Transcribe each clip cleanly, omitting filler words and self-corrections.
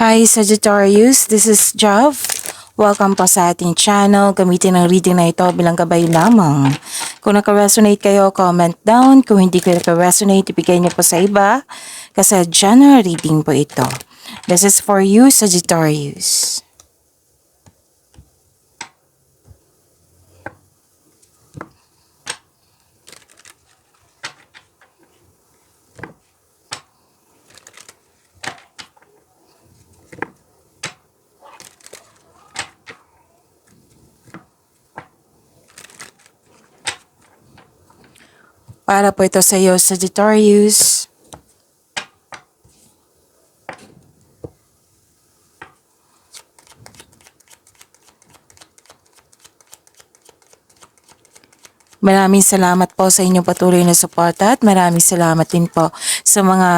Hi Sagittarius, this is Jav. Welcome po sa ating channel. Gamitin ang reading na ito bilang gabay lamang. Kung naka-resonate kayo, comment down. Kung hindi kayo naka-resonate, ibigay niyo po sa iba. Kasi general reading po ito. This is for you, Sagittarius. Para po ito sa iyo, Sagittarius. Maraming salamat po sa inyong patuloy na suporta at maraming salamat din po sa mga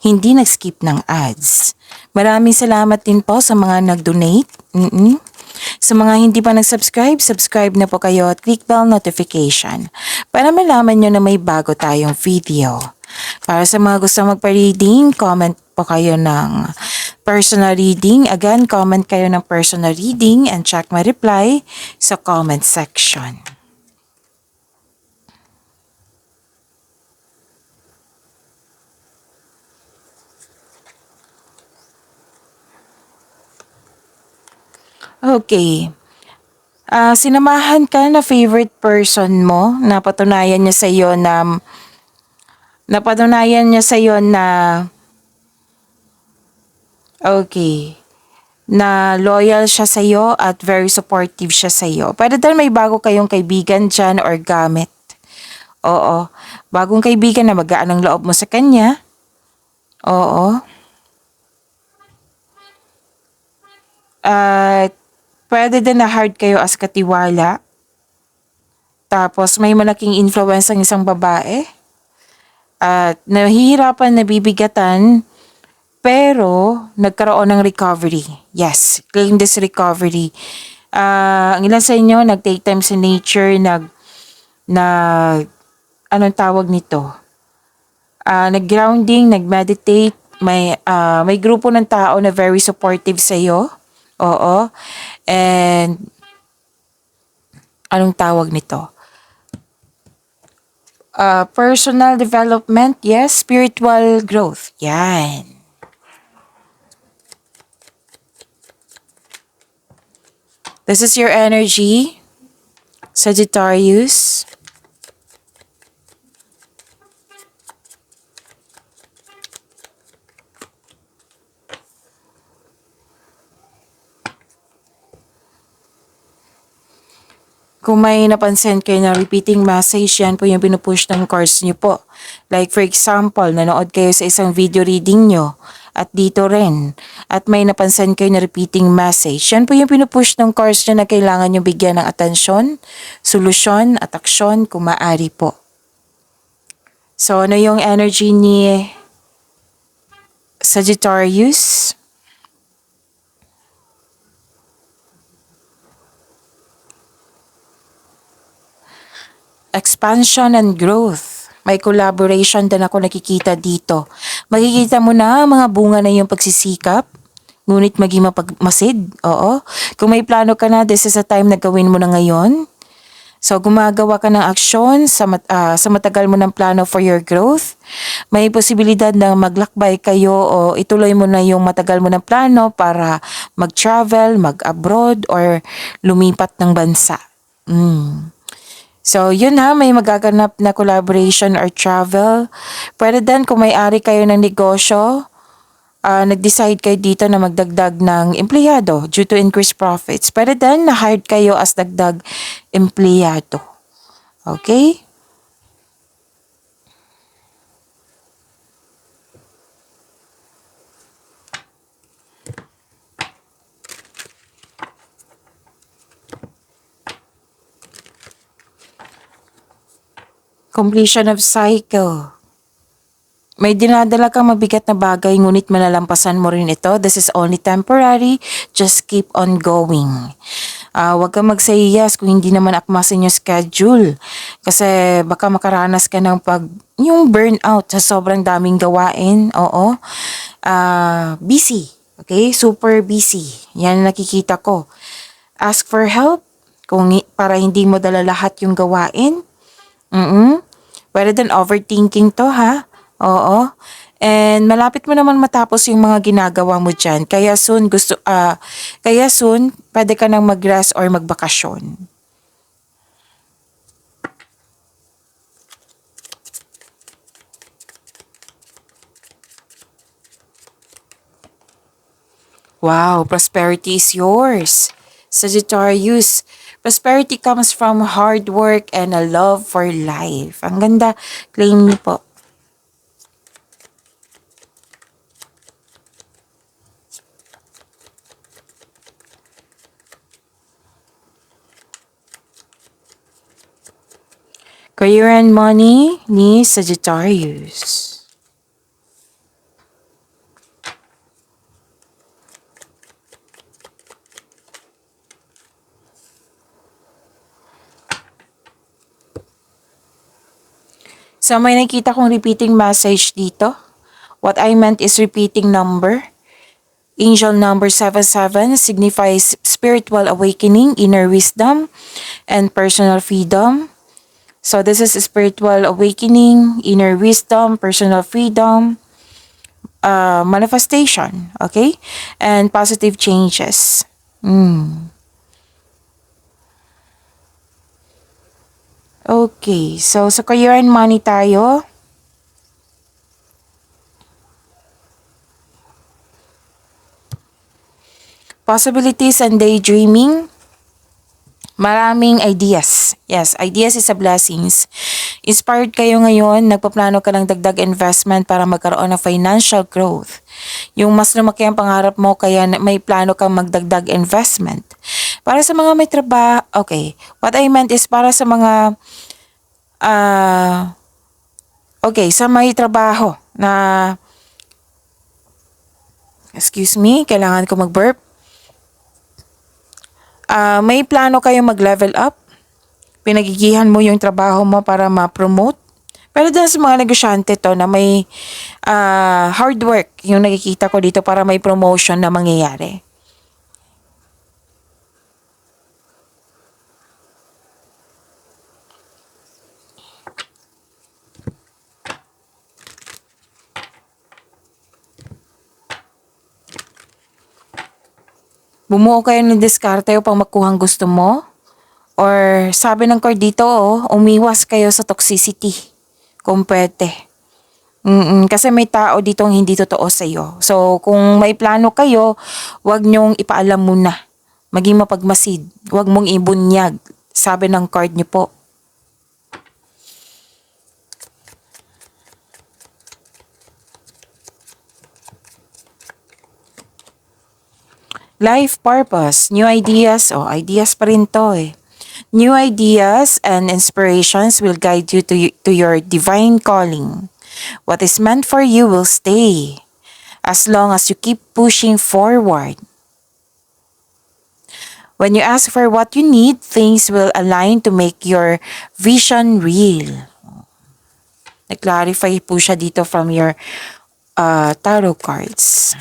hindi nag-skip ng ads. Maraming salamat din po sa mga nag-donate. Sa mga hindi pa nag-subscribe, subscribe na po kayo at click bell notification para malaman nyo na may bago tayong video. Para sa mga gusto magpa-reading, comment po kayo ng personal reading. Again, comment kayo ng personal reading and check my reply sa comment section. Okay. Sinamahan ka na favorite person mo, napatunayan niya sa iyo na na loyal siya sa iyo at very supportive siya sa iyo. Pwede dahil may bago kayong kaibigan dyan or gamit. Oo. Bagong kaibigan na magaan ang loob mo sa kanya. Oo. At pwede din na hard kayo as katiwala. Tapos may malaking influence ang isang babae. At nahihirapan, nabibigatan, pero nagkaroon ng recovery. Yes, claim this recovery. Ang ilan sa inyo, nag-take time sa nature, anong tawag nito? Nag-grounding, nag-meditate, may grupo ng tao na very supportive sa iyo. Oo. And anong tawag nito? Personal development, yes. Spiritual growth, yan. This is your energy, Sagittarius. Kung may napansin kayo na repeating message, yan po yung pinupush ng cards nyo po. Like for example, nanood kayo sa isang video reading nyo at dito rin. At may napansin kayo na repeating message. Yan po yung pinupush ng cards nyo na kailangan nyo bigyan ng atensyon, solusyon at aksyon kung maaari po. So ano yung energy ni Sagittarius? Expansion and growth. May collaboration din ako nakikita dito. Makikita mo na mga bunga na yung pagsisikap, ngunit maging mapagmasid. Oo. Kung may plano ka na, this is a time na gawin mo na ngayon. So, gumagawa ka ng aksyon sa matagal mo ng plano for your growth. May posibilidad na maglakbay kayo o ituloy mo na yung matagal mo ng plano para mag-travel, mag-abroad, or lumipat ng bansa. So, yun ha, may magaganap na collaboration or travel. Pwede din kung may-ari kayo ng negosyo, nag-decide kayo dito na magdagdag ng empleyado due to increased profits. Pwede din na hired kayo as dagdag empleyado. Okay? Completion of cycle. May dinadala kang mabigat na bagay ngunit malalampasan mo rin ito. This is only temporary. Just keep on going. Huwag kang mag-say yes kung hindi naman akmasin yung schedule. Kasi baka makaranas ka ng yung burnout sa sobrang daming gawain. Oo. Busy. Okay? Super busy. Yan ang nakikita ko. Ask for help para hindi mo dala lahat yung gawain. Better than overthinking to, ha? Oo. And malapit mo naman matapos yung mga ginagawa mo dyan. Kaya soon, pwede ka nang mag-rest or magbakasyon. Wow, prosperity is yours. Sagittarius, prosperity comes from hard work and a love for life. Ang ganda, claim niyo po. Career and money ni Sagittarius. So may nakita kong repeating message dito. What I meant is repeating number. Angel number 77 signifies spiritual awakening, inner wisdom, and personal freedom. So this is spiritual awakening, inner wisdom, personal freedom, manifestation, okay? And positive changes. Okay, so sa career and money tayo. Possibilities and daydreaming. Maraming ideas. Yes, ideas is a blessings. Inspired kayo ngayon, nagpaplano ka ng dagdag investment para magkaroon ng financial growth. Yung mas lumaki ang pangarap mo, kaya may plano kang magdagdag investment. Para sa mga may trabaho, okay, what I meant is para sa mga, sa may trabaho na, excuse me, kailangan ko mag-burp. May plano kayong mag-level up. Pinagigihan mo yung trabaho mo para ma-promote. Pero dahil sa mga negosyante to na may hard work yung nakikita ko dito para may promotion na mangyayari. Bumuo kayo ng diskarte upang makuhang gusto mo. Or sabi ng card dito, umiwas kayo sa toxicity. Kung pwede. Kasi may tao dito ang hindi totoo sa iyo. So, kung may plano kayo, wag nyong ipaalam muna. Maging mapagmasid. Wag mong ibunyag. Sabi ng card niyo po. Life purpose, new ideas. Ideas pa rin to eh. New ideas and inspirations will guide you to your divine calling. What is meant for you will stay as long as you keep pushing forward. When you ask for what you need, things will align to make your vision real. Nag-clarify po siya dito from your tarot cards.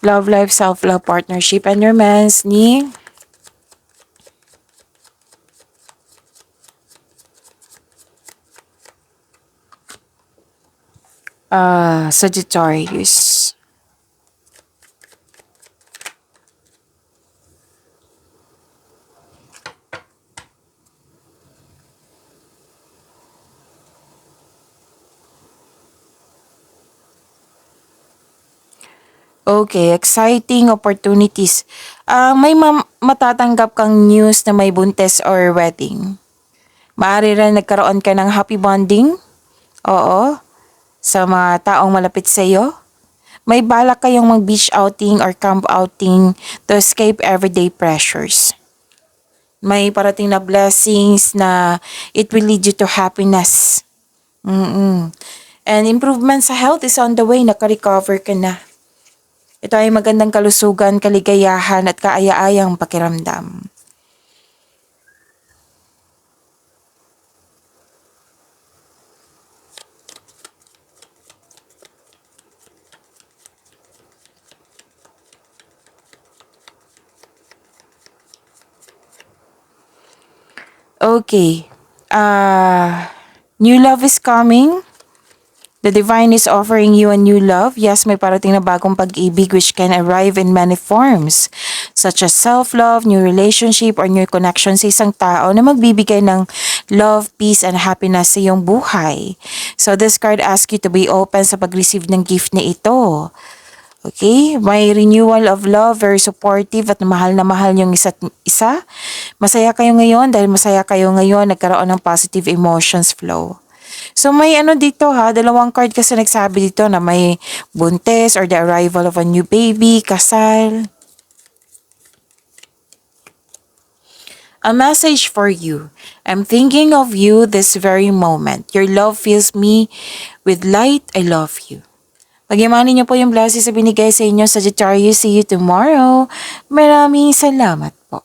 Love life, self-love, partnership, and romance ni Sagittarius. Okay, exciting opportunities. May matatanggap kang news na may buntes or wedding. Maaari rin nagkaroon ka ng happy bonding. Oo. Sa mga taong malapit sa iyo. May balak kayong mag-beach outing or camp outing to escape everyday pressures. May parating na blessings na it will lead you to happiness. And improvement sa health is on the way. Naka-recover ka na. Ito ay magandang kalusugan, kaligayahan at kaaya-ayang pakiramdam. Okay. New love is coming. The divine is offering you a new love. Yes, may parating na bagong pag-ibig which can arrive in many forms, such as self-love, new relationship, or new connection sa isang tao na magbibigay ng love, peace, and happiness sa iyong buhay. So this card asks you to be open sa pag-receive ng gift na ito. Okay? May renewal of love, very supportive at mahal na mahal yung isa't isa. Masaya kayo ngayon dahil masaya kayo ngayon, nagkaroon ng positive emotions flow. So may ano dito ha, dalawang card kasi nagsabi dito na may buntis or the arrival of a new baby, kasal. A message for you. I'm thinking of you this very moment. Your love fills me with light. I love you. Pagyamanin niyo po yung blessings na binigay sa inyo, Sagittarius. See you tomorrow. Maraming salamat po.